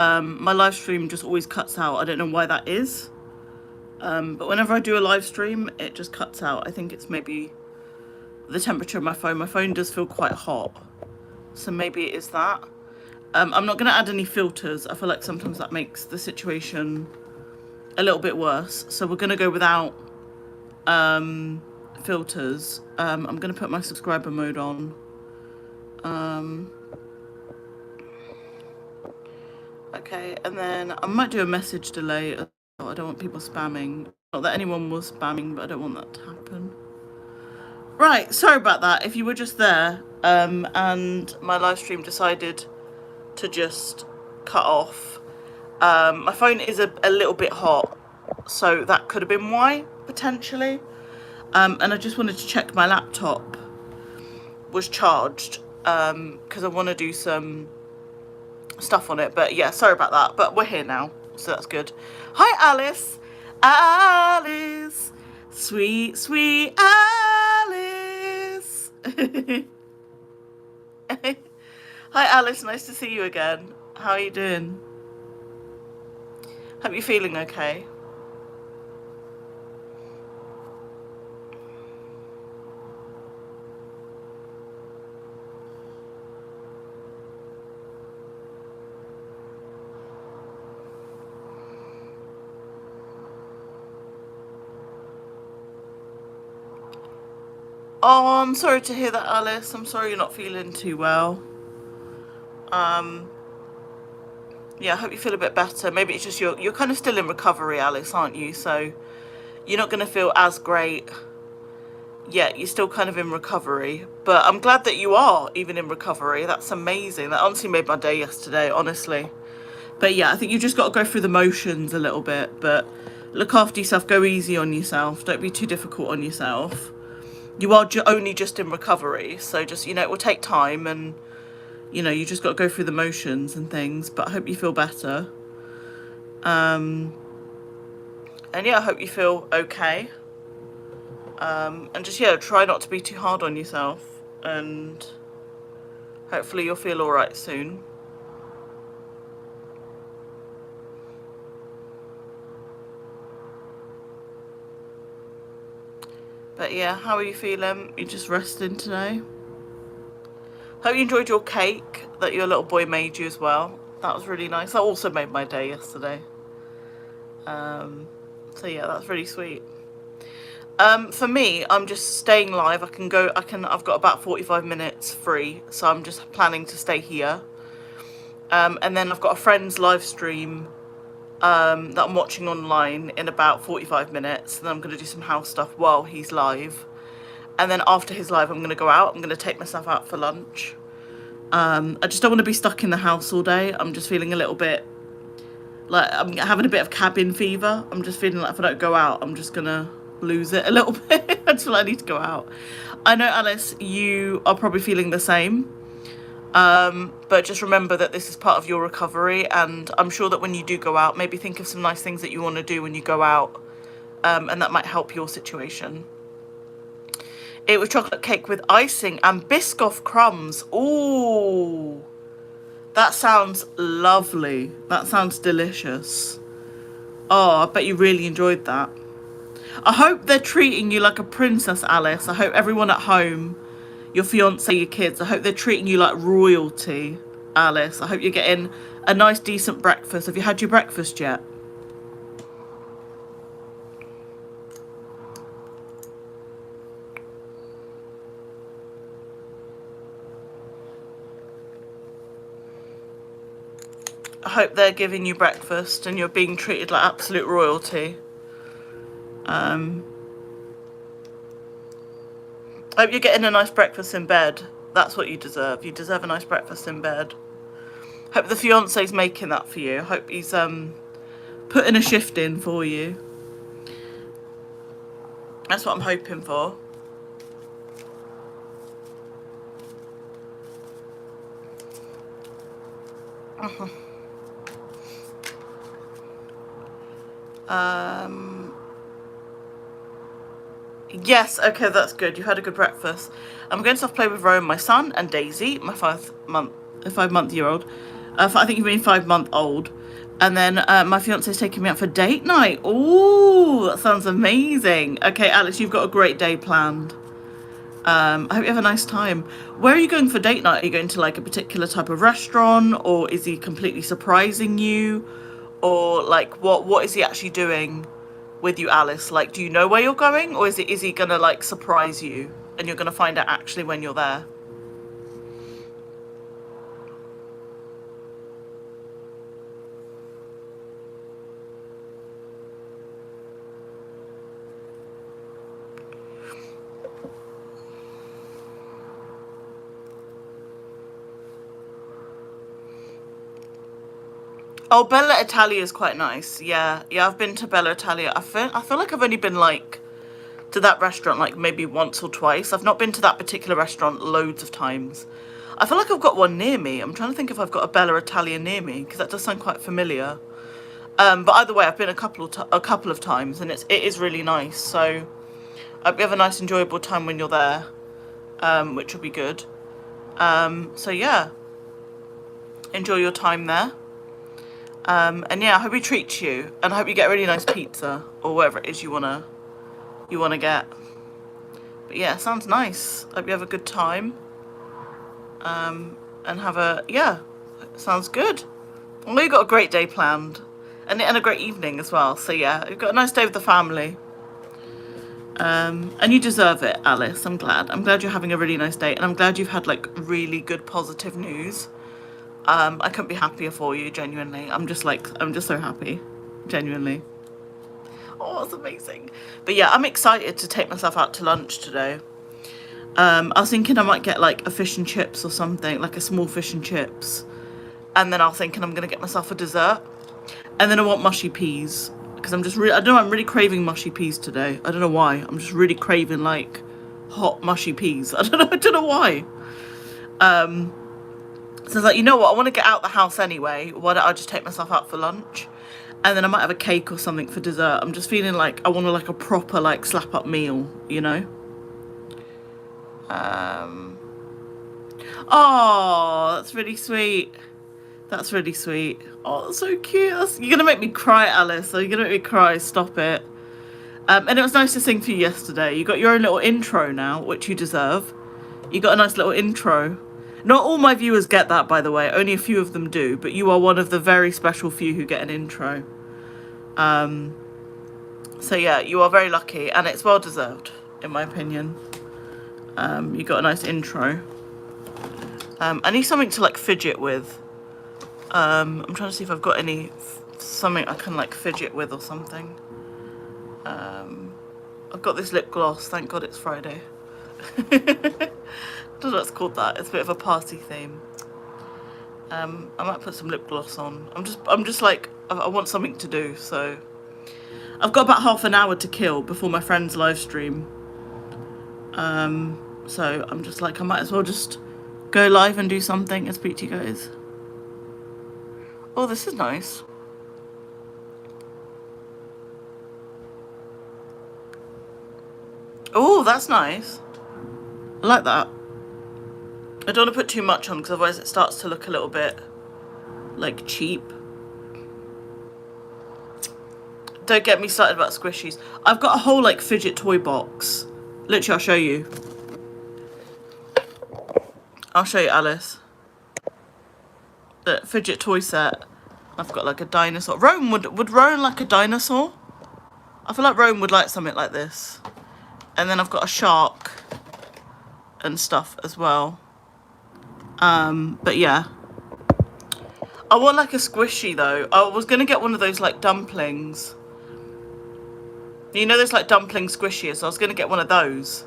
My live stream just always cuts out. I don't know why that is. But whenever I do a live stream, it just cuts out. I think it's maybe the temperature of my phone. My phone does feel quite hot. So maybe it is that. I'm not going to add any filters. I feel like sometimes that makes the situation a little bit worse. So we're going to go without filters. I'm going to put my subscriber mode on. Okay, and then I might do a message delay. I don't want people spamming. Not that anyone was spamming, but I don't want that to happen. Right, sorry about that. If you were just there and my live stream decided to just cut off. My phone is a little bit hot, so that could have been why, potentially. And I just wanted to check my laptop was charged because I want to do some stuff on it. But yeah, sorry about that. But we're here now, so that's good. Hi, Alice. Alice. Sweet, sweet Alice. Hi, Alice. Nice to see you again. How are you doing? Hope you're feeling okay. Oh, I'm sorry to hear that, Alice. I'm sorry you're not feeling too well. Yeah, I hope you feel a bit better. Maybe it's just you're kind of still in recovery, Alice, aren't you? So you're not going to feel as great yet. You're still kind of in recovery. But I'm glad that you are even in recovery. That's amazing. That honestly made my day yesterday, honestly. But yeah, I think you've just got to go through the motions a little bit. But look after yourself. Go easy on yourself. Don't be too difficult on yourself. You are only just in recovery. So just, it will take time and... you just got to go through the motions and things, but I hope you feel better. And yeah, I hope you feel okay. And just, try not to be too hard on yourself. And hopefully you'll feel all right soon. But yeah, how are you feeling? You just resting today? Hope you enjoyed your cake that your little boy made you as well. That was really nice. That also made my day yesterday. So yeah, that's really sweet. For me, I'm just staying live. I've got about 45 minutes free, so I'm just planning to stay here. And then I've got a friend's live stream that I'm watching online in about 45 minutes. And then I'm going to do some house stuff while he's live. And then after his live, I'm going to go out. I'm going to take myself out for lunch. I just don't want to be stuck in the house all day. I'm just feeling a little bit like I'm having a bit of cabin fever. I'm just feeling like if I don't go out, I'm just going to lose it a little bit. I just feel like I need to go out. I know, Alice, you are probably feeling the same. But just remember that this is part of your recovery. And I'm sure that when you do go out, maybe think of some nice things that you want to do when you go out. And that might help your situation. It was chocolate cake with icing and Biscoff crumbs. Ooh, that sounds lovely. That sounds delicious. Oh, I bet you really enjoyed that. I hope they're treating you like a princess, Alice. I hope everyone at home, your fiance, your kids, I hope they're treating you like royalty, Alice. I hope you're getting a nice, decent breakfast. Have you had your breakfast yet? I hope they're giving you breakfast and you're being treated like absolute royalty. I hope you're getting a nice breakfast in bed. That's what you deserve. You deserve a nice breakfast in bed. Hope the fiance's making that for you. Hope he's putting a shift in for you. That's what I'm hoping for. Yes, okay, that's good. You had a good breakfast. I'm going to play with Rowan, my son, and Daisy, my 5-month-year-old. I think you've been 5-month-old. And then my fiance's taking me out for date night. Ooh, that sounds amazing. Okay, Alex, you've got a great day planned. I hope you have a nice time. Where are you going for date night? Are you going to like a particular type of restaurant, or is he completely surprising you? Or like what is he actually doing with you, Alice? Like, do you know where you're going, or is he gonna like surprise you and you're gonna find out actually when you're there? Oh, Bella Italia is quite nice. Yeah, yeah, I've been to Bella Italia. I feel like I've only been like to that restaurant like maybe once or twice. I've not been to that particular restaurant loads of times. I feel like I've got one near me. I'm trying to think if I've got a Bella Italia near me, because that does sound quite familiar. But either way, I've been a couple of times, and it is really nice. So I hope you have a nice, enjoyable time when you're there, which will be good. So yeah, enjoy your time there. And yeah, I hope he treats you, and I hope you get a really nice pizza or whatever it is you wanna get. But yeah, sounds nice. Hope you have a good time. And have a sounds good. Well, you got a great day planned, and a great evening as well. So yeah, you've got a nice day with the family. And you deserve it, Alice. I'm glad you're having a really nice day, and I'm glad you've had like really good positive news. I couldn't be happier for you, genuinely. I'm just so happy, genuinely. Oh, it's amazing. But yeah, I'm excited to take myself out to lunch today. I was thinking I might get like a fish and chips or something, like a small fish and chips. And then I was thinking I'm going to get myself a dessert. And then I want mushy peas, because I don't know, I'm really craving mushy peas today. I don't know why. I'm just really craving like hot mushy peas. I don't know why. So I was like, you know what, I want to get out the house anyway. Why don't I just take myself out for lunch? And then I might have a cake or something for dessert. I'm just feeling like I want like a proper like slap up meal, you know? Oh, that's really sweet. That's really sweet. Oh, that's so cute. You're gonna make me cry, Alice. You're gonna make me cry. Stop it. And it was nice to sing for you yesterday. You got your own little intro now, which you deserve. You got a nice little intro. Not all my viewers get that, by the way. Only a few of them do, but you are one of the very special few who get an intro. So yeah, you are very lucky, and it's well deserved, in my opinion. You got a nice intro. I need something to like fidget with. I'm trying to see if I've got something I can like fidget with or something. I've got this lip gloss. Thank God it's Friday. I don't know what's called that. It's a bit of a party theme. I might put some lip gloss on. I'm just like, I want something to do, so I've got about half an hour to kill before my friend's live stream. So I'm just like, I might as well just go live and do something and speak to you guys. Oh, this is nice. Oh, that's nice. I like that. I don't want to put too much on, because otherwise it starts to look a little bit like cheap. Don't get me started about squishies. I've got a whole like fidget toy box. Literally, I'll show you. I'll show you, Alice. The fidget toy set. I've got like a dinosaur. Rowan would Rowan like a dinosaur? I feel like Rowan would like something like this. And then I've got a shark and stuff as well. But yeah, I want like a squishy though. I was gonna get one of those like dumplings. You know those like dumpling squishies? So I was gonna get one of those,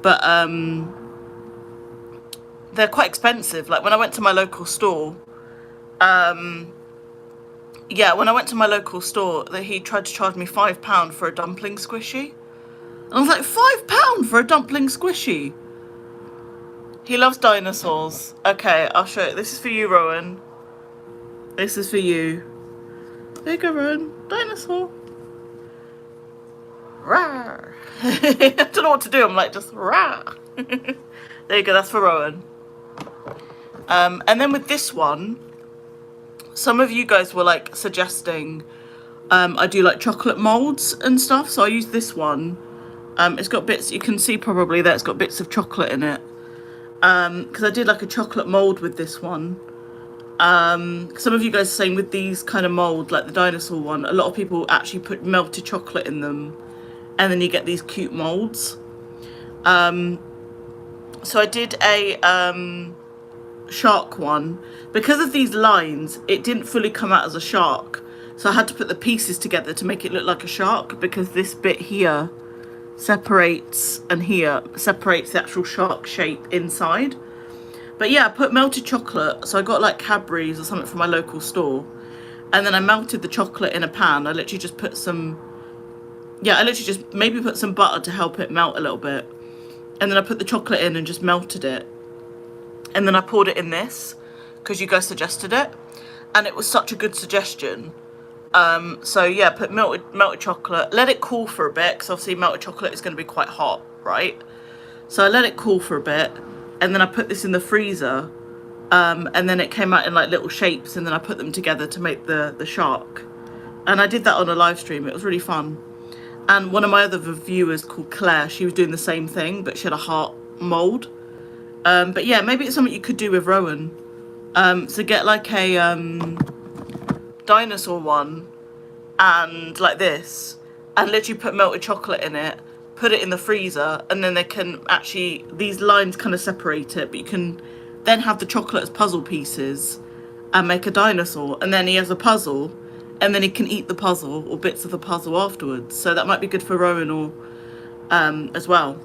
but they're quite expensive. Like when I went to my local store, yeah, when I went to my local store, he tried to charge me £5 for a dumpling squishy, and I was like, £5 for a dumpling squishy? He loves dinosaurs. Okay, I'll show you. This is for you, Rowan. This is for you. There you go, Rowan. Dinosaur. Rawr. I don't know what to do. I'm like, just rawr. There you go. That's for Rowan. And then with this one, some of you guys were like suggesting I do like chocolate molds and stuff, so I use this one. It's got bits, you can see probably that it's got bits of chocolate in it, because I did like a chocolate mold with this one. Some of you guys are saying with these kind of mold, like the dinosaur one, a lot of people actually put melted chocolate in them, and then you get these cute molds. So I did a shark one. Because of these lines, it didn't fully come out as a shark, so I had to put the pieces together to make it look like a shark, because this bit here separates, and here separates the actual shark shape inside. But yeah, I put melted chocolate, so I got like Cadbury's or something from my local store, and then I melted the chocolate in a pan. I literally just put some, I literally just maybe put some butter to help it melt a little bit, and then I put the chocolate in and just melted it, and then I poured it in this because you guys suggested it, and it was such a good suggestion. So yeah, put melted chocolate, let it cool for a bit, because obviously melted chocolate is going to be quite hot, right? So I let it cool for a bit, and then I put this in the freezer, and then it came out in like little shapes, and then I put them together to make the shark. And I did that on a live stream. It was really fun. And one of my other viewers called Claire, she was doing the same thing, but she had a heart mold. But yeah, maybe it's something you could do with Rowan. So get like a dinosaur one, and like this, and literally put melted chocolate in it, put it in the freezer, and then they can actually, these lines kind of separate it, but you can then have the chocolate as puzzle pieces and make a dinosaur, and then he has a puzzle, and then he can eat the puzzle or bits of the puzzle afterwards. So that might be good for Rowan or as well.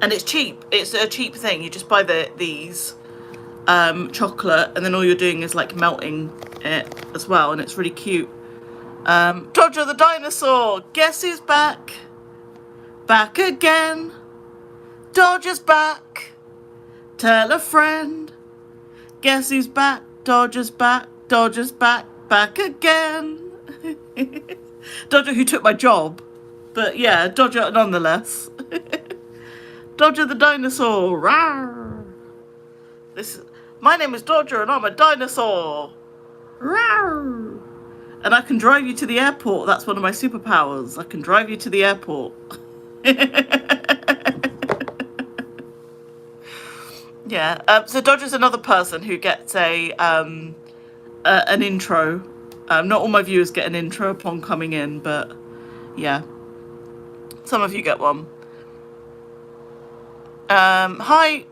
And it's cheap. It's a cheap thing. You just buy these chocolate, and then all you're doing is like melting it as well, and it's really cute. Dodger the dinosaur, guess who's back? Back again. Dodger's back. Tell a friend. Guess who's back? Dodger's back. Dodger's back. Back again. Dodger who took my job, but yeah, Dodger nonetheless. Dodger the dinosaur. Rawr. My name is Dodger, and I'm a dinosaur. Rawr. And I can drive you to the airport. That's one of my superpowers. I can drive you to the airport. Yeah. So Dodger's another person who gets an intro. Not all my viewers get an intro upon coming in, but yeah, some of you get one. Hi,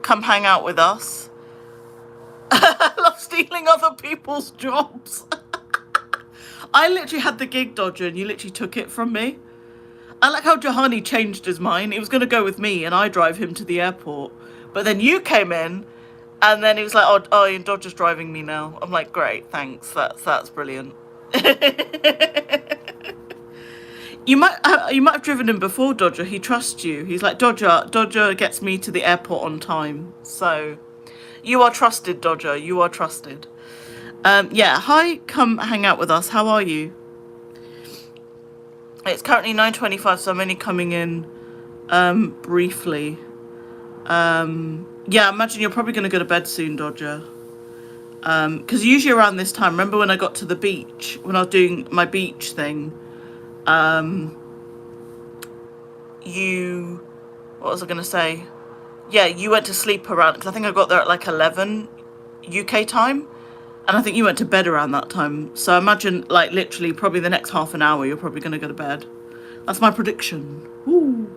come hang out with us. I love stealing other people's jobs. I literally had the gig, Dodger, and you literally took it from me. I like how Jahani changed his mind. He was going to go with me, and I drive him to the airport. But then you came in, and then he was like, oh, Dodger's driving me now. I'm like, great, thanks. That's brilliant. You might have driven him before, Dodger. He trusts you. He's like, Dodger gets me to the airport on time. So you are trusted, Dodger. You are trusted. Yeah, hi, come hang out with us. How are you? It's currently 9:25, so I'm only coming in briefly. Yeah, I imagine you're probably going to go to bed soon, Dodger. Because usually around this time, remember when I got to the beach, when I was doing my beach thing, what was I going to say? Yeah, you went to sleep around, because I think I got there at like 11 UK time, and I think you went to bed around that time. So I imagine, like, literally probably the next half an hour, you're probably going to go to bed. That's my prediction. Woo.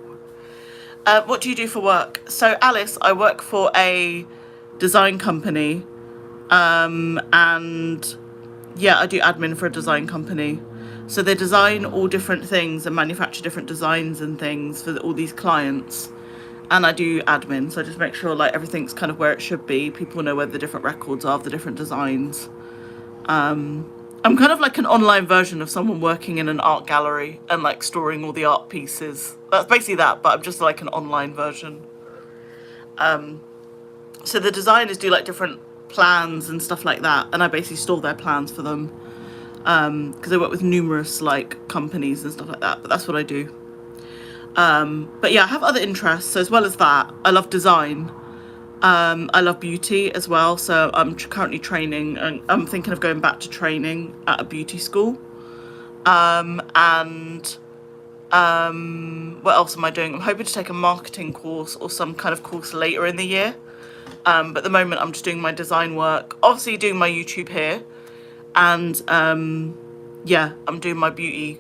What do you do for work? So, Alice, I work for a design company, and yeah, I do admin for a design company. So they design all different things and manufacture different designs and things for all these clients. And I do admin, so I just make sure like everything's kind of where it should be. People know where the different records are of the different designs. I'm kind of like an online version of someone working in an art gallery and like storing all the art pieces. That's basically that, but I'm just like an online version. So the designers do like different plans and stuff like that, and I basically store their plans for them. Because I work with numerous like companies and stuff like that, but that's what I do. But yeah, I have other interests. So as well as that, I love design. I love beauty as well, so I'm currently training, and I'm thinking of going back to training at a beauty school. And what else am I doing? I'm hoping to take a marketing course or some kind of course later in the year. But at the moment, I'm just doing my design work. Obviously, doing my YouTube here, and yeah, I'm doing my beauty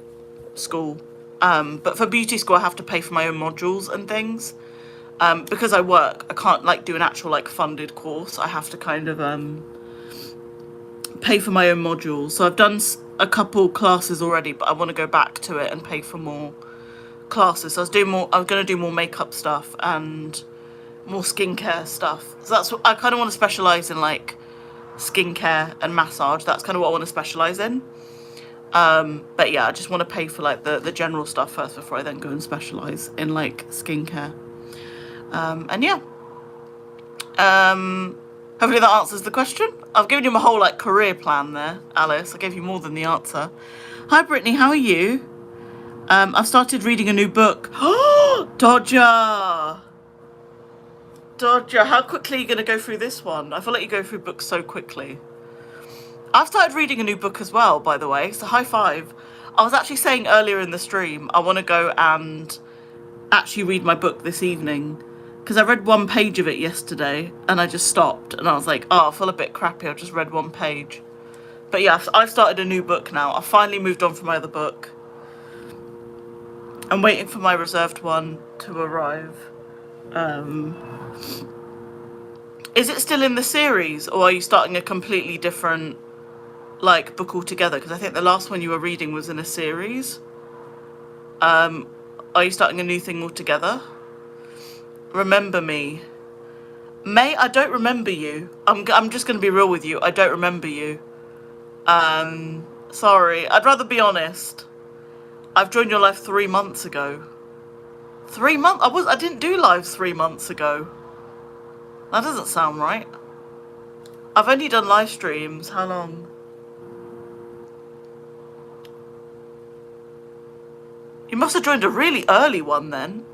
school. But for beauty school, I have to pay for my own modules and things. Because I work, I can't like do an actual like funded course. I have to kind of pay for my own modules. So I've done a couple classes already, but I want to go back to it and pay for more classes. So I was going to do more makeup stuff and more skincare stuff. So that's what I kind of want to specialize in, like skincare and massage. That's kind of what I want to specialize in. But yeah, I just want to pay for like the general stuff first before I then go and specialize in like skincare. And yeah, hopefully that answers the question. I've given you my whole like career plan there, Alice. I gave you more than the answer. Hi Brittany, how are you? I've started reading a new book. Oh, Dodger! Dodger, how quickly are you going to go through this one? I feel like you go through books so quickly. I've started reading a new book as well, by the way, so high five. I was actually saying earlier in the stream, I want to go and actually read my book this evening, because I read one page of it yesterday and I just stopped and I was like, oh, I feel a bit crappy, I've just read one page. But yeah, I've started a new book now. I finally moved on from my other book. I'm waiting for my reserved one to arrive. Is it still in the series, or are you starting a completely different like book altogether? Because I think the last one you were reading was in a series. Are you starting a new thing altogether? Remember me. May, I don't remember you. I'm just going to be real with you. I don't remember you. Sorry. I'd rather be honest. I've joined your live 3 months ago. 3 months? I didn't do lives 3 months ago. That doesn't sound right. I've only done live streams. How long? You must have joined a really early one then,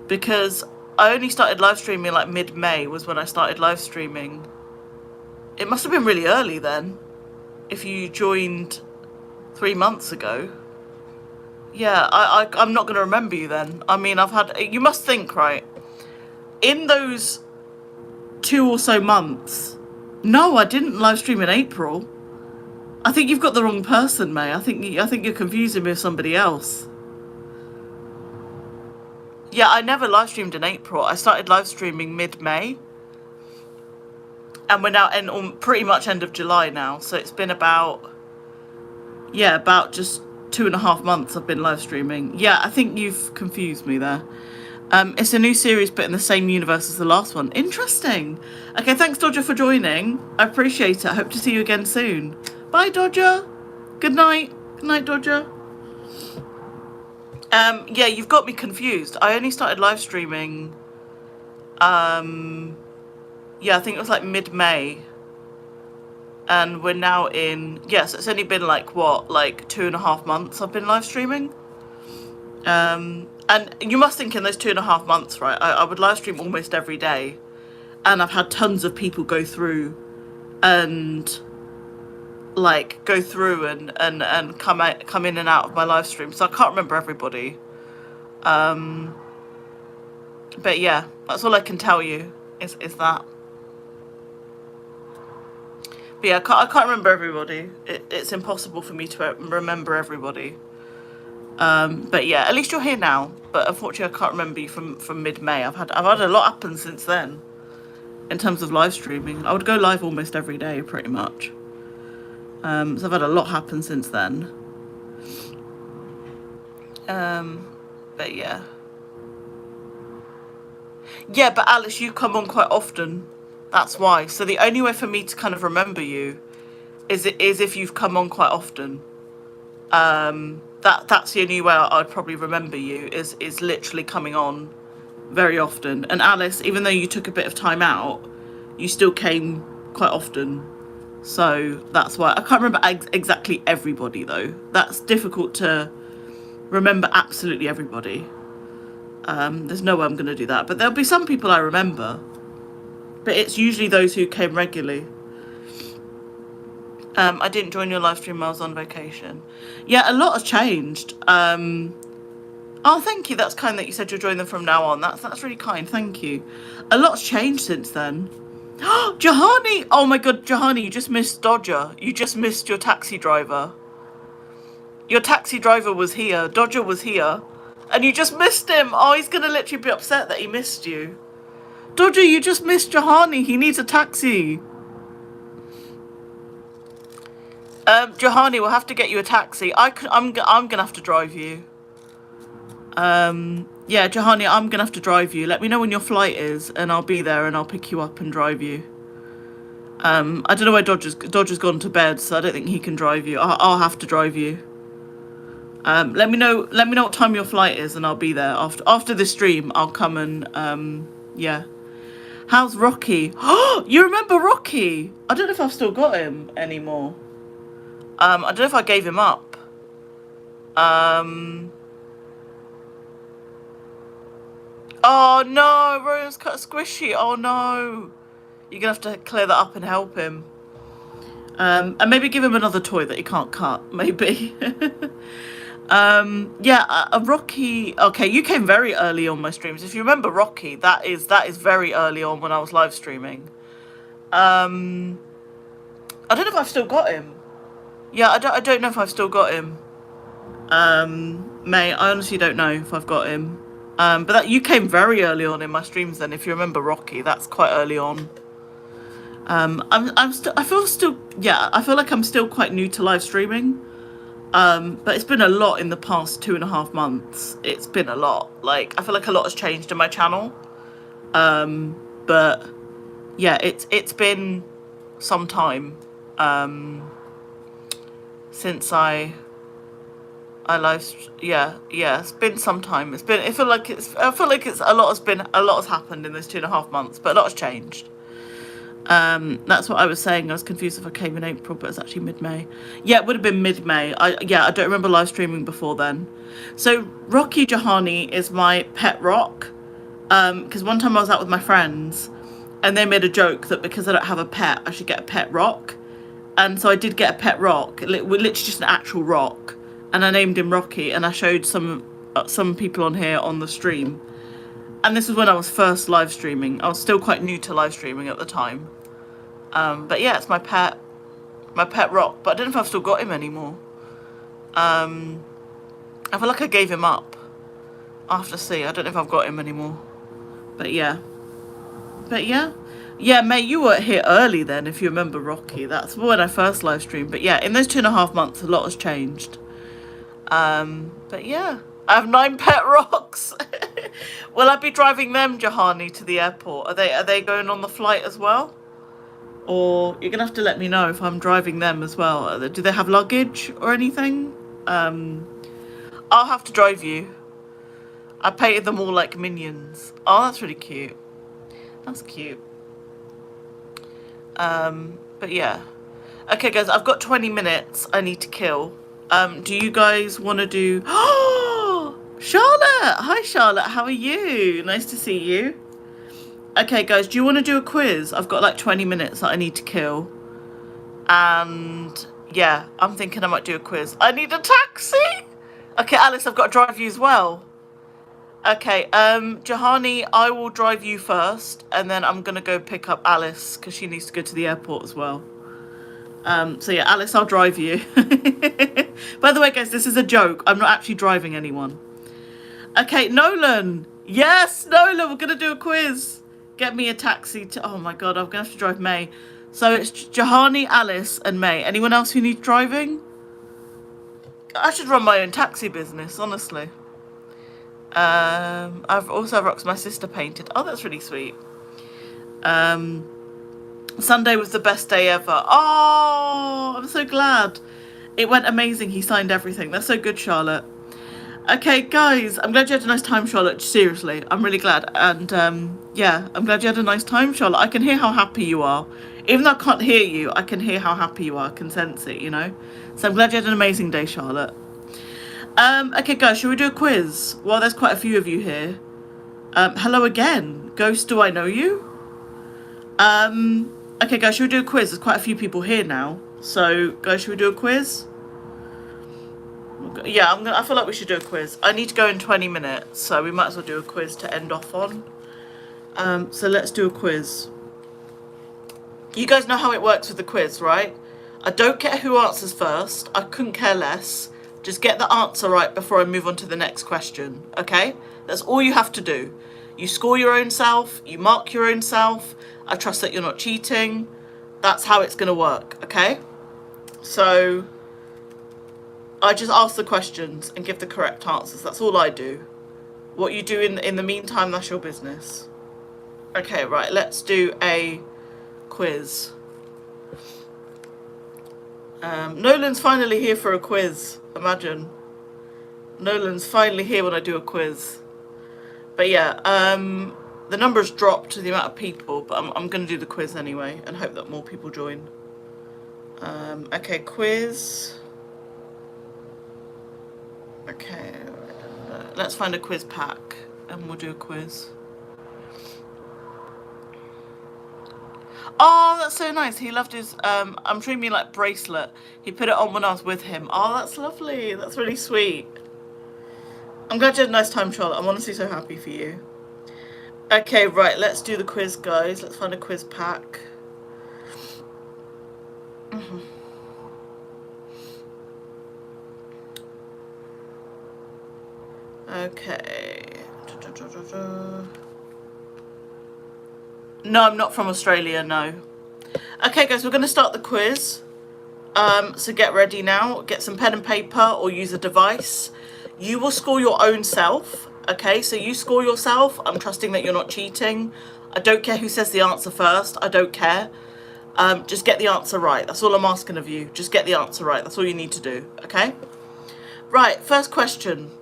because I only started live streaming like mid-May was when I started live streaming. It must have been really early then, if you joined 3 months ago. Yeah, I'm not going to remember you then. I mean, you must think, right, in those 2 or so months, no, I didn't live stream in April. I think you've got the wrong person, May. I think you're confusing me with somebody else. Yeah, I never live streamed in April. I started live streaming mid-May. And we're now pretty much end of July now. So it's been about just 2.5 months I've been live streaming. Yeah, I think you've confused me there. It's a new series but in the same universe as the last one. Interesting. Okay, thanks Dodger for joining. I appreciate it. I hope to see you again soon. Bye Dodger. Good night. Good night Dodger. Yeah, you've got me confused. I only started live streaming, yeah, I think it was like mid-May. And we're now in, yes, it's only been like, what, like 2.5 months I've been live streaming. And you must think in those 2.5 months, right, I would live stream almost every day. And I've had tons of people go through and come in and out of my live stream, so I can't remember everybody. But yeah, that's all I can tell you is that. But yeah, I can't remember everybody. It's impossible for me to remember everybody. But yeah, at least you're here now. But unfortunately, I can't remember you from mid-May. I've had a lot happen since then. In terms of live streaming, I would go live almost every day, pretty much. So I've had a lot happen since then. But yeah. Yeah, but Alice, you come on quite often. That's why. So the only way for me to kind of remember you is if you've come on quite often. That's the only way I'd probably remember you is literally coming on very often. And Alice, even though you took a bit of time out, you still came quite often. So that's why. I can't remember exactly everybody though. That's difficult to remember absolutely everybody. There's no way I'm going to do that. But there'll be some people I remember. but it's usually those who came regularly. I didn't join your live stream. I was on vacation. Yeah, a lot has changed. Oh, thank you. That's kind that you said you'll join them from now on. That's really kind. Thank you. A lot's changed since then. Jahani! Oh my god, Jahani, you just missed Dodger. You just missed your taxi driver. Your taxi driver was here. Dodger was here. And you just missed him. Oh, he's going to literally be upset that he missed you. Dodger, you just missed Jahani. He needs a taxi. Jahani, we'll have to get you a taxi. I'm going to have to drive you. Yeah, Jahani, I'm going to have to drive you. Let me know when your flight is, and I'll be there, and I'll pick you up and drive you. I don't know where Dodger's gone to bed, so I don't think he can drive you. I'll have to drive you. Let me know what time your flight is, and I'll be there. After the stream, I'll come and, yeah. How's Rocky? Oh, you remember Rocky? I don't know if I've still got him anymore. I don't know if I gave him up. Oh no, Rowan's cut squishy. Oh no. You're going to have to clear that up and help him. And maybe give him another toy that he can't cut, maybe. Yeah, Rocky. Okay, you came very early on my streams. If you remember Rocky, that is very early on when I was live streaming. I don't know if I've still got him. Yeah, I don't know if I've still got him. May, I honestly don't know if I've got him. But that you came very early on in my streams then. If you remember Rocky, that's quite early on. I feel like I'm still quite new to live streaming. But it's been a lot in the past 2.5 months. It's been a lot. Like, I feel like a lot has changed in my channel. But yeah, it's been some time since I yeah, it's been some time. I feel like a lot has happened in those 2.5 months, but a lot has changed. That's what I was saying. I was confused if I came in April, but it's actually mid-May. Yeah, it would have been mid-May. I don't remember live streaming before then. So Rocky Jahani is my pet rock. Because one time I was out with my friends, and they made a joke that because I don't have a pet, I should get a pet rock. And so I did get a pet rock, literally just an actual rock, and I named him Rocky. And I showed some people on here on the stream. And this was when I was first live streaming. I was still quite new to live streaming at the time. But yeah, it's my pet rock. But I don't know if I've still got him anymore. I feel like I gave him up. I'll have to see. I don't know if I've got him anymore. But yeah. Yeah, mate, you were here early then, if you remember Rocky. That's when I first live streamed. But yeah, in those 2.5 months, a lot has changed. But yeah, I have 9 pet rocks. Will I be driving them, Jahani, to the airport? Are they going on the flight as well? Or you're going to have to let me know if I'm driving them as well. Do they have luggage or anything? I'll have to drive you. I painted them all like minions. Oh, that's really cute. That's cute. But yeah. Okay, guys, I've got 20 minutes I need to kill. Do you guys want to do... Oh, Charlotte! Hi, Charlotte. How are you? Nice to see you. Okay, guys, do you want to do a quiz? I've got like 20 minutes that I need to kill. And yeah, I'm thinking I might do a quiz. I need a taxi! Okay, Alice, I've got to drive you as well. Okay, Jahani, I will drive you first, and then I'm going to go pick up Alice, because she needs to go to the airport as well. So yeah, Alice, I'll drive you. By the way, guys, this is a joke. I'm not actually driving anyone. Okay, Nolan. Yes, Nolan, we're going to do a quiz. Get me a taxi to... Oh my God, I'm going to have to drive May. So it's Jahani, Alice, and May. Anyone else who needs driving? I should run my own taxi business, honestly. I've also rocks my sister painted. Oh, that's really sweet. Sunday was the best day ever. Oh, I'm so glad. It went amazing. He signed everything. That's so good, Charlotte. Okay, guys, I'm glad you had a nice time, Charlotte. Seriously, I'm really glad. And yeah, I'm glad you had a nice time, Charlotte. I can hear how happy you are. Even though I can't hear you, I can hear how happy you are. I can sense it, you know. So I'm glad you had an amazing day, Charlotte. Okay, guys, shall we do a quiz? Well, there's quite a few of you here. Hello again. Ghost, do I know you? Okay, guys, should we do a quiz? There's quite a few people here now. So, guys, should we do a quiz? Yeah, I feel like we should do a quiz. I need to go in 20 minutes, so we might as well do a quiz to end off on. So let's do a quiz. You guys know how it works with the quiz, right? I don't care who answers first. I couldn't care less. Just get the answer right before I move on to the next question, okay? That's all you have to do. You score your own self. You mark your own self. I trust that you're not cheating. That's how it's going to work, okay? So I just ask the questions and give the correct answers. That's all I do. What you do in the meantime, that's your business. Okay, right, let's do a quiz. Nolan's finally here for a quiz. Imagine. Nolan's finally here when I do a quiz. But yeah, the numbers dropped to the amount of people, but I'm going to do the quiz anyway and hope that more people join. Okay, quiz. Okay, let's find a quiz pack and we'll do a quiz. Oh, that's so nice. He loved his, I'm sure you mean like bracelet. He put it on when I was with him. Oh, that's lovely. That's really sweet. I'm glad you had a nice time, Charlotte. I'm honestly so happy for you. Okay, right. Let's do the quiz, guys. Let's find a quiz pack. Okay. No, I'm not from Australia, no. Okay, guys, we're going to start the quiz. So get ready now. Get some pen and paper or use a device. You will score your own self. Okay, so you score yourself. I'm trusting that you're not cheating. I don't care who says the answer first. I don't care. Just get the answer right. That's all I'm asking of you. Just get the answer right. That's all you need to do. Okay? Right, first question.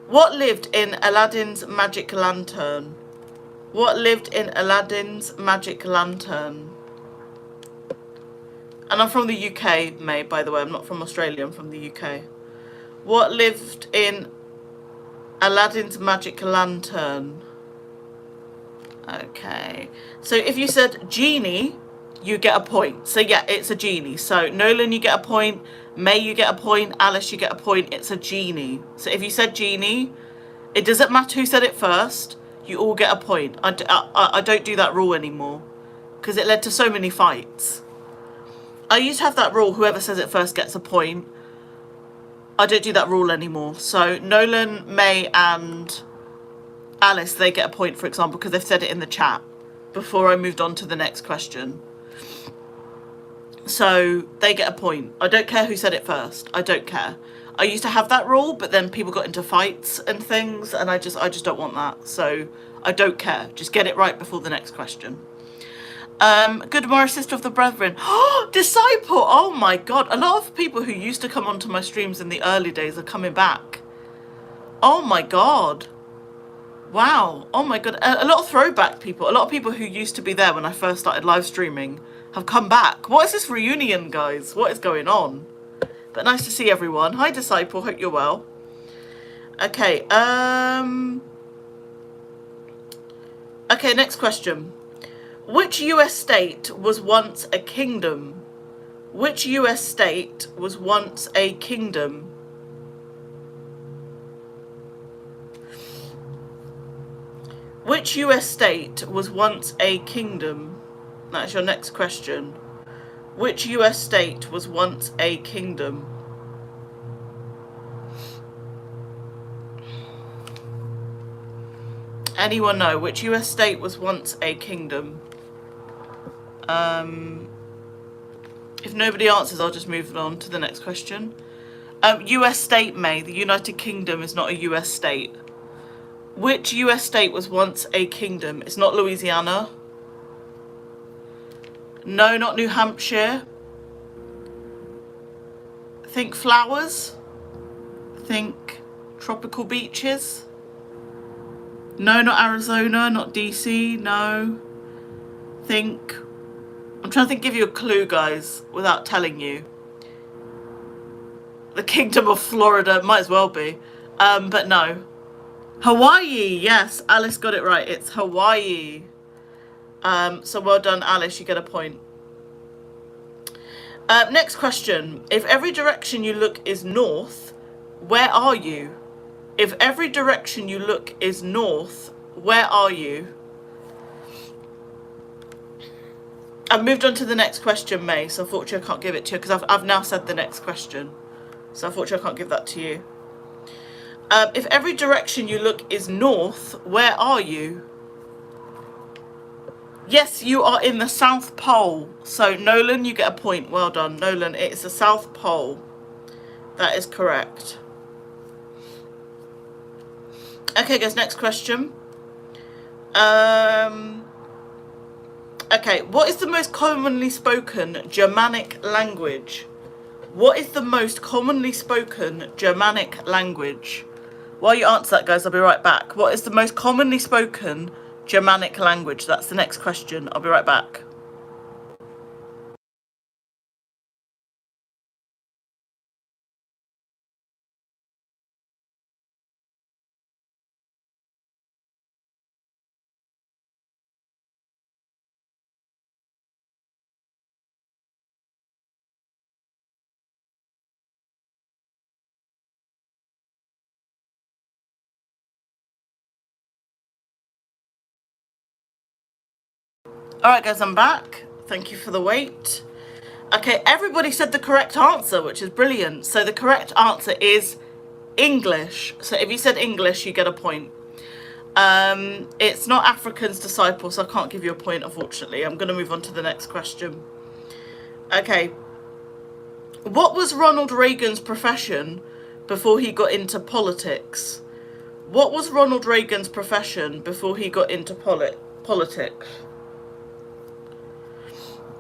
What lived in Aladdin's magic lantern? What lived in Aladdin's magic lantern? And I'm from the UK, May, by the way. I'm not from Australia. I'm from the UK. What lived in Aladdin's magic lantern? Okay. So if you said genie, you get a point. So yeah, it's a genie. So Nolan, you get a point. May, you get a point. Alice, you get a point. It's a genie. So if you said genie, it doesn't matter who said it first. You all get a point. I don't do that rule anymore because it led to so many fights. I used to have that rule, whoever says it first gets a point. I don't do that rule anymore. So Nolan, May and Alice, they get a point, for example, because they've said it in the chat before I moved on to the next question. So they get a point. I don't care who said it first. I don't care. I used to have that rule, but then people got into fights and things, and I just don't want that. So I don't care. Just get it right before the next question. Good morning, sister of the brethren. Oh, disciple. Oh my God. A lot of people who used to come onto my streams in the early days are coming back. Oh my God. Wow. Oh my God. A lot of throwback people. A lot of people who used to be there when I first started live streaming have come back. What is this reunion, guys? What is going on? But nice to see everyone. Hi, disciple. Hope you're well. Okay. Okay, next question. Which US state was once a kingdom? Which US state was once a kingdom? Which US state was once a kingdom? That's your next question. Which US state was once a kingdom? Anyone know which US state was once a kingdom? If nobody answers, I'll just move on to the next question. US state, May. The United Kingdom is not a US state. Which US state was once a kingdom? It's not Louisiana. No, not New Hampshire. Think flowers. Think tropical beaches. No, not Arizona, not DC, no. Think, I'm trying to give you a clue, guys, without telling you. The Kingdom of Florida, might as well be. But no. Hawaii, yes, Alice got it right. It's Hawaii. So well done, Alice, you get a point. Next question. If every direction you look is north, where are you? If every direction you look is north, where are you? I've moved on to the next question, May, so unfortunately I can't give it to you because I've now said the next question. So unfortunately I can't give that to you. If every direction you look is north, where are you? Yes, you are in the South Pole. So Nolan, you get a point. Well done, Nolan. It's the South Pole. That is correct. Okay, guys, next question. Okay, what is the most commonly spoken Germanic language? What is the most commonly spoken Germanic language? While you answer that, guys, I'll be right back. What is the most commonly spoken Germanic language? That's the next question. I'll be right back. Alright, guys, I'm back. Thank you for the wait. Okay, everybody said the correct answer, which is brilliant. So the correct answer is English. So if you said English, you get a point. It's not African's disciple, so I can't give you a point, unfortunately. I'm going to move on to the next question. Okay. What was Ronald Reagan's profession before he got into politics? What was Ronald Reagan's profession before he got into politics?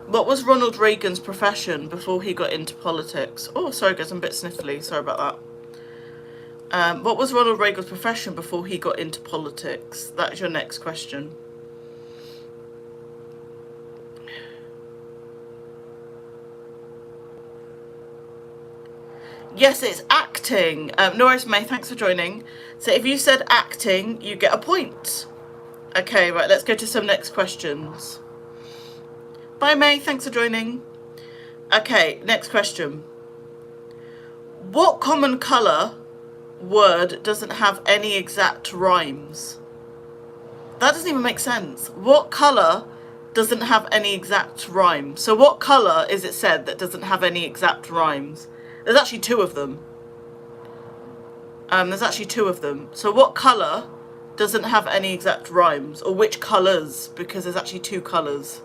What was Ronald Reagan's profession before he got into politics? Oh, sorry guys, I'm a bit sniffly. Sorry about that. What was Ronald Reagan's profession before he got into politics? That's your next question. Yes, it's acting. No worries, May, thanks for joining. So if you said acting, you get a point. Okay, right, let's go to some next questions. Bye, May, thanks for joining. Okay, next question. What common colour word doesn't have any exact rhymes? That doesn't even make sense. What colour doesn't have any exact rhymes? So what colour is it said that doesn't have any exact rhymes? There's actually two of them. So what colour doesn't have any exact rhymes? Or which colours? Because there's actually two colours.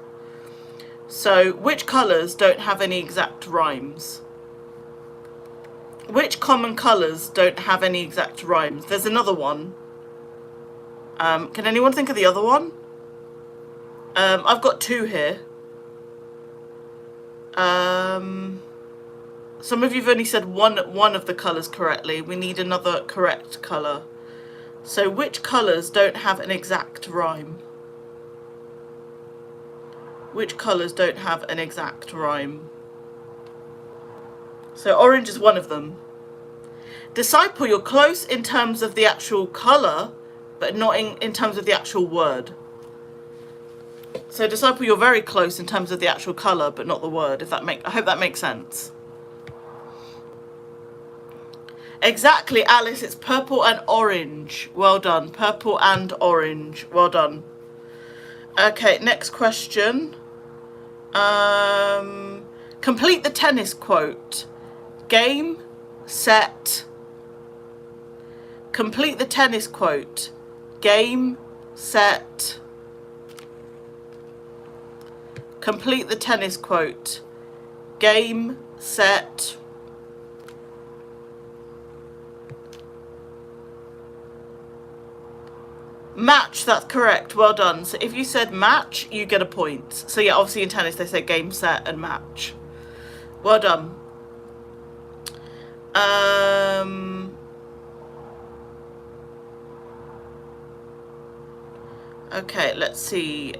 So which colours don't have any exact rhymes? Which common colours don't have any exact rhymes? There's another one. Can anyone think of the other one? I've got two here. Some of you've only said one of the colours correctly. We need another correct colour. So which colours don't have an exact rhyme? Which colours don't have an exact rhyme? So orange is one of them. Disciple, you're close in terms of the actual colour, but not in terms of the actual word. So disciple, you're very close in terms of the actual colour, but not the word. I hope that makes sense. Exactly, Alice, it's purple and orange. Well done. Purple and orange. Well done. Okay, next question. Complete the tennis quote. Game, set. Complete the tennis quote. Game, set. Complete the tennis quote. Game, set. Match, that's correct. Well done. So if you said match, you get a point. So yeah, obviously in tennis they say game, set, and match. Well done. Okay, let's see.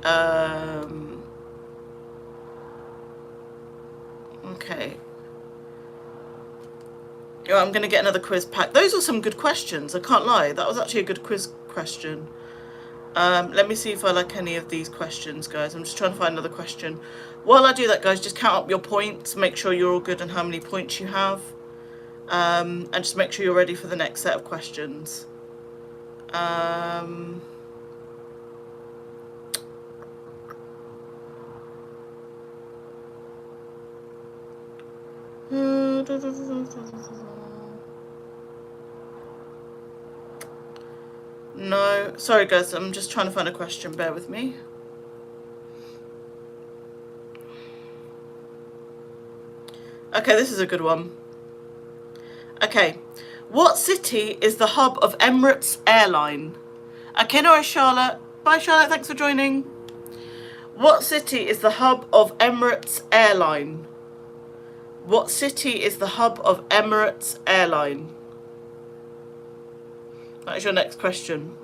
Okay. Oh, I'm going to get another quiz pack. Those were some good questions, I can't lie. That was actually a good quiz question. Let me see if I like any of these questions, guys. I'm just trying to find another question. While I do that, guys, just count up your points. Make sure you're all good and how many points you have. And just make sure you're ready for the next set of questions. No, sorry guys, I'm just trying to find a question, bear with me. Okay, this is a good one. Okay, what city is the hub of Emirates Airline? Okay, no worries, Charlotte. Bye Charlotte, thanks for joining. What city is the hub of Emirates Airline? What city is the hub of Emirates Airline? That is your next question.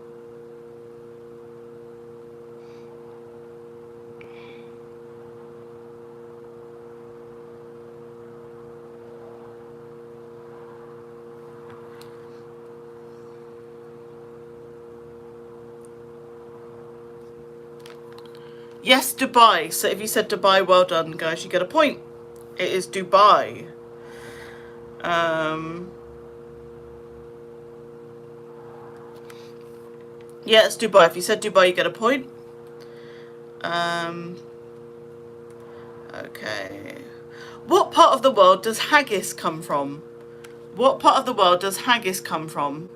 Yes, Dubai. So if you said Dubai, well done, guys. You get a point. It is Dubai. Yeah, it's Dubai. If you said Dubai, you get a point. Okay. What part of the world does haggis come from? What part of the world does haggis come from?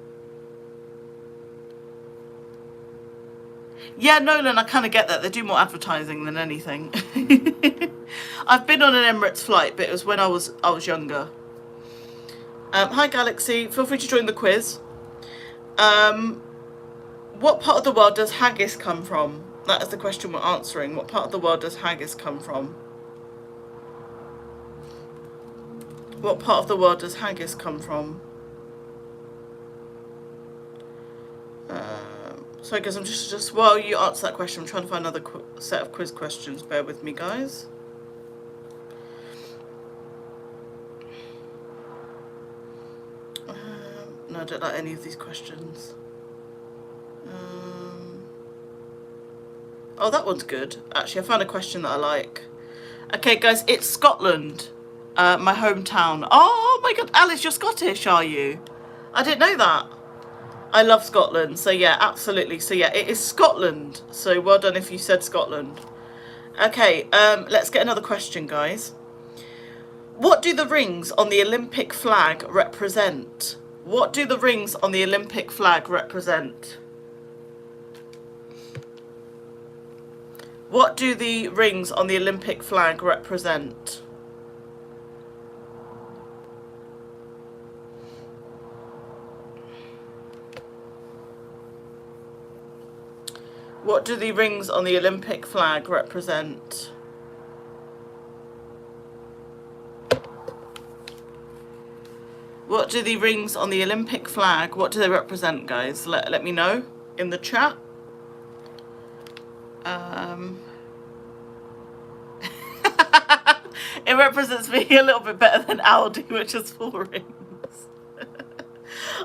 Yeah, Nolan, I kind of get that. They do more advertising than anything. I've been on an Emirates flight, but it was when I was younger. Hi, Galaxy. Feel free to join the quiz. What part of the world does haggis come from? That is the question we're answering. What part of the world does haggis come from? What part of the world does haggis come from? So I guess I'm just while you answer that question, I'm trying to find another set of quiz questions. Bear with me, guys. No, I don't like any of these questions. Oh, that one's good. Actually, I found a question that I like. Okay, guys, it's Scotland, my hometown. Oh my God, Alice, you're Scottish, are you? I didn't know that. I love Scotland, so yeah, absolutely. So yeah, it is Scotland. So well done if you said Scotland. Okay, let's get another question, guys. What do the rings on the Olympic flag represent? What do the rings on the Olympic flag represent? What do the rings on the Olympic flag represent? What do the rings on the Olympic flag represent? What do the rings on the Olympic flag, what do they represent, guys? Let me know in the chat. It represents me a little bit better than Aldi, which has 4 rings.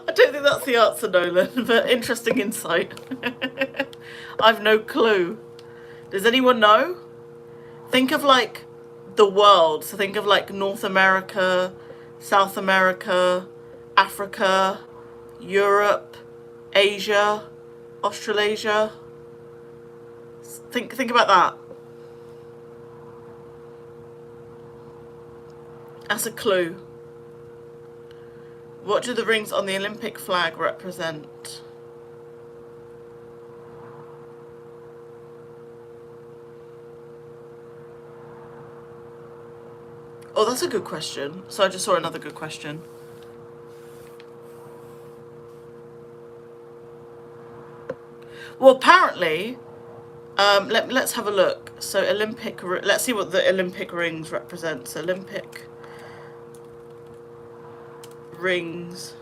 I don't think that's the answer, Nolan, but interesting insight. I've no clue. Does anyone know? Think of like the world. So think of like North America, South America, Africa, Europe, Asia, Australasia. Think about that. That's a clue. What do the rings on the Olympic flag represent? Oh, that's a good question. So I just saw another good question. Well, apparently, let's have a look. So Olympic, let's see what the Olympic rings represent. So Olympic rings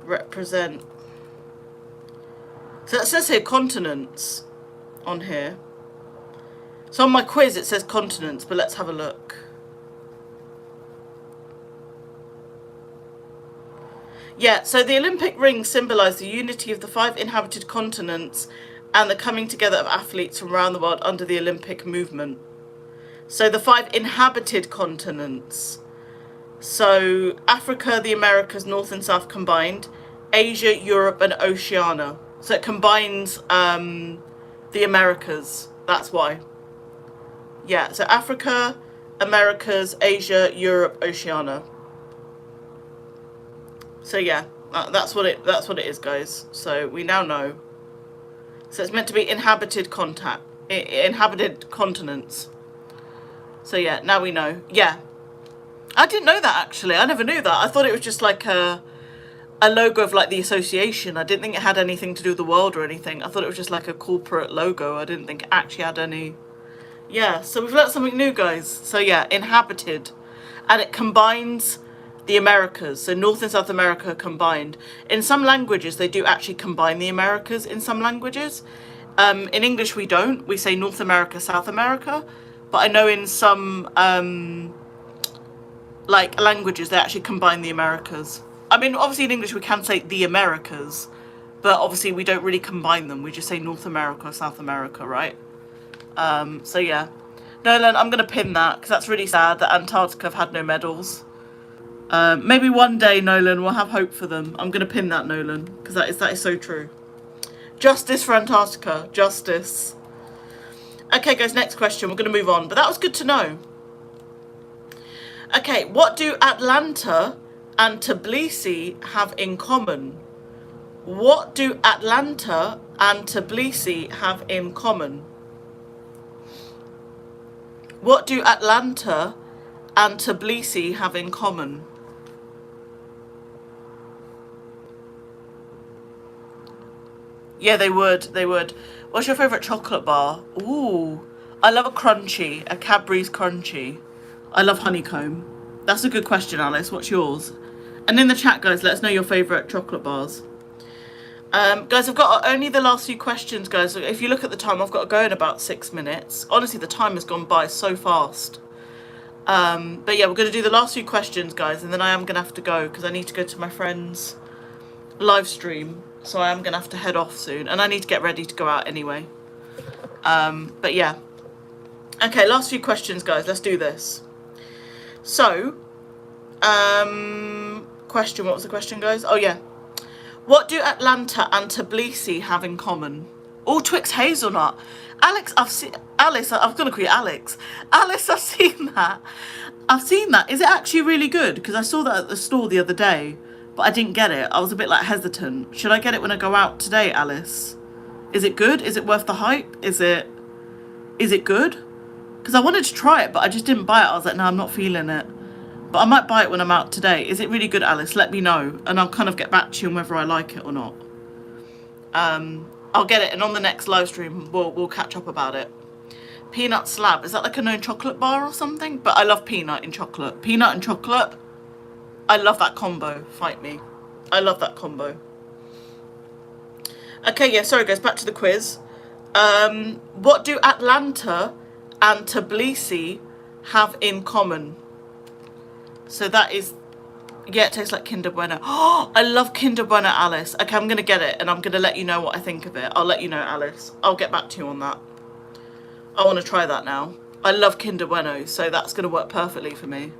represent. So it says here continents on here. So on my quiz it says continents, but let's have a look. Yeah, so the Olympic rings symbolise the unity of the 5 inhabited continents and the coming together of athletes from around the world under the Olympic movement. So the 5 inhabited continents. So Africa, the Americas, North and South combined, Asia, Europe and Oceania. So it combines the Americas. That's why. Yeah, so Africa, Americas, Asia, Europe, Oceania. So yeah, that's what it is, guys. So we now know. So it's meant to be inhabited continents. So yeah, now we know. Yeah, I didn't know that actually. I never knew that. I thought it was just like a logo of like the association. I didn't think it had anything to do with the world or anything. I thought it was just like a corporate logo. I didn't think it actually had any. Yeah, so we've learnt something new, guys. So yeah, inhabited, and it combines the Americas, so North and South America combined. In some languages, they do actually combine the Americas in some languages. In English, we don't. We say North America, South America. But I know in some like languages, they actually combine the Americas. I mean, obviously in English, we can say the Americas, but obviously we don't really combine them. We just say North America, South America, right? So yeah. Nolan, I'm going to pin that because that's really sad that Antarctica have had no medals. Maybe one day, Nolan, we'll have hope for them. I'm going to pin that, Nolan, because that is so true. Justice for Antarctica. Justice. Okay, guys, next question. We're going to move on. But that was good to know. Okay, what do Atlanta and Tbilisi have in common? What do Atlanta and Tbilisi have in common? What do Atlanta and Tbilisi have in common? Yeah, they would. They would. What's your favourite chocolate bar? Ooh, I love a crunchy, a Cadbury's crunchy. I love honeycomb. That's a good question, Alice. What's yours? And in the chat, guys, let us know your favourite chocolate bars. Guys, I've got only the last few questions, guys. If you look at the time, I've got to go in about 6 minutes. Honestly, the time has gone by so fast. But yeah, we're going to do the last few questions, guys, and then I am going to have to go because I need to go to my friend's live stream. So I am going to have to head off soon, and I need to get ready to go out anyway. But yeah. Okay, last few questions, guys. Let's do this. So, question. What was the question, guys? Oh, yeah. What do Atlanta and Tbilisi have in common? All Twix hazelnut. Alex, Alice, I'm going to call you Alex. Alice, I've seen that. I've seen that. Is it actually really good? Because I saw that at the store the other day, but I didn't get it. I was a bit like hesitant. Should I get it when I go out today, Alice? Is it good? Is it worth the hype? Is it good? Because I wanted to try it, but I just didn't buy it. I was like, no, I'm not feeling it. But I might buy it when I'm out today. Is it really good, Alice? Let me know, and I'll kind of get back to you on whether I like it or not. I'll get it, and on the next live stream, we'll catch up about it. Peanut slab. Is that like a known chocolate bar or something? But I love peanut in chocolate. Peanut and chocolate. I love that combo. Fight me. I love that combo. Okay, yeah, sorry guys, back to the quiz. What do Atlanta and Tbilisi have in common? So that is, yeah, it tastes like Kinder Bueno. Oh, I love Kinder Bueno, Alice. Okay, I'm going to get it, and I'm going to let you know what I think of it. I'll let you know, Alice. I'll get back to you on that. I want to try that now. I love Kinder Bueno, so that's going to work perfectly for me.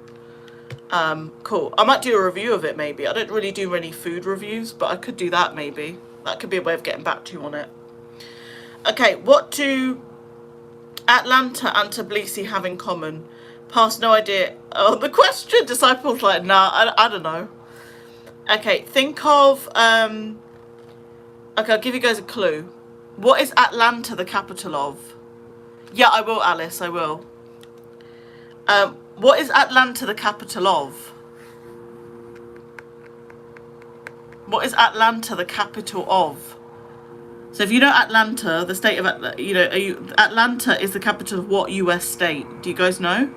Cool. I might do a review of it, maybe. I don't really do many food reviews, but I could do that, maybe. That could be a way of getting back to you on it. Okay, what do Atlanta and Tbilisi have in common? Pass, no idea. Oh, the question. Disciples like, nah, I don't know. Okay, think of, okay, I'll give you guys a clue. What is Atlanta the capital of? Yeah, I will, Alice, I will. What is Atlanta the capital of? What is Atlanta the capital of? So if you know Atlanta, the state of Atlanta, you know, Atlanta is the capital of what US state? Do you guys know?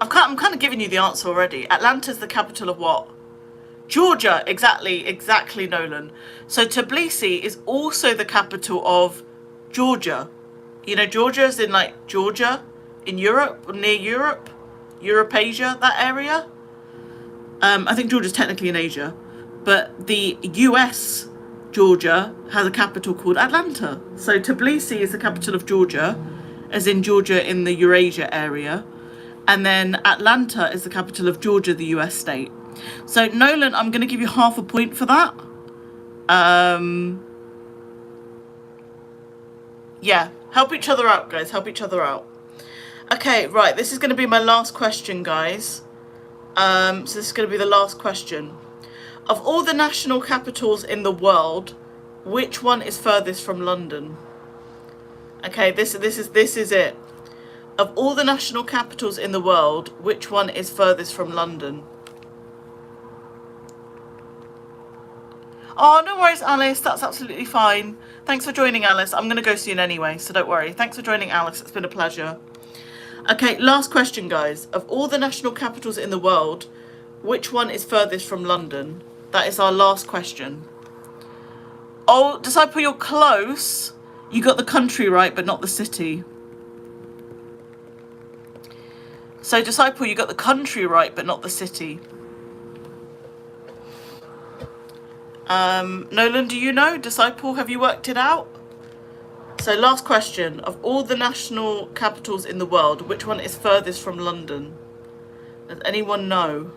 I'm kind of giving you the answer already. Atlanta is the capital of what? Georgia. Exactly, Nolan. So Tbilisi is also the capital of Georgia. You know, Georgia is in like Georgia in Europe, near Europe, Europe-Asia, that area. I think Georgia's technically in Asia, but the US Georgia has a capital called Atlanta. So Tbilisi is the capital of Georgia, as in Georgia in the Eurasia area. And then Atlanta is the capital of Georgia, the US state. So Nolan, I'm going to give you half a point for that. Yeah, help each other out, guys. Help each other out. Okay, right. This is going to be my last question, guys. So this is going to be the last question. Of all the national capitals in the world, which one is furthest from London? Okay, this is it. Of all the national capitals in the world, which one is furthest from London? Oh, no worries, Alice. That's absolutely fine. Thanks for joining, Alice. I'm going to go soon anyway, so don't worry. Thanks for joining, Alice. It's been a pleasure. Okay, last question, guys. Of all the national capitals in the world, which one is furthest from London? That is our last question. Oh, Disciple, you're close. You got the country right, but not the city. So, Disciple, you got the country right, but not the city. Nolan, do you know? Disciple, have you worked it out? So, last question. Of all the national capitals in the world, which one is furthest from London? Does anyone know?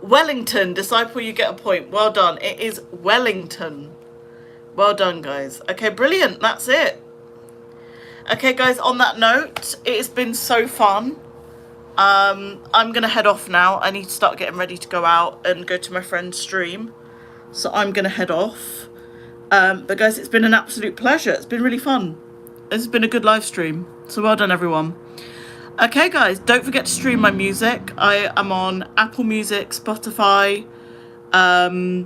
Wellington. Disciple, you get a point. Well done. It is Wellington. Well done, guys. Okay, brilliant. That's it. Okay, guys, on that note, it has been so fun. I'm going to head off now. I need to start getting ready to go out and go to my friend's stream. So I'm going to head off. But guys, it's been an absolute pleasure. It's been really fun. It's been a good live stream. So well done, everyone. Okay, guys, don't forget to stream my music. I am on Apple Music, Spotify. Apple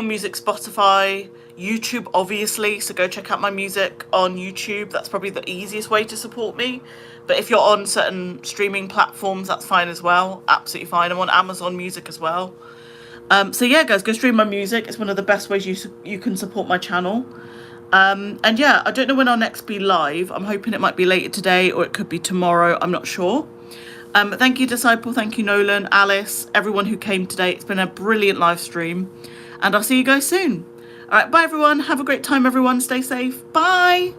Music, Spotify, YouTube, obviously. So go check out my music on YouTube. That's probably the easiest way to support me. But if you're on certain streaming platforms, that's fine as well. Absolutely fine. I'm on Amazon Music as well. So yeah, guys, go stream my music. It's one of the best ways you can support my channel. And yeah, I don't know when I'll next be live. I'm hoping it might be later today or it could be tomorrow. I'm not sure. But thank you, Disciple. Thank you, Nolan, Alice, everyone who came today. It's been a brilliant live stream. And I'll see you guys soon. All right, bye, everyone. Have a great time, everyone. Stay safe. Bye.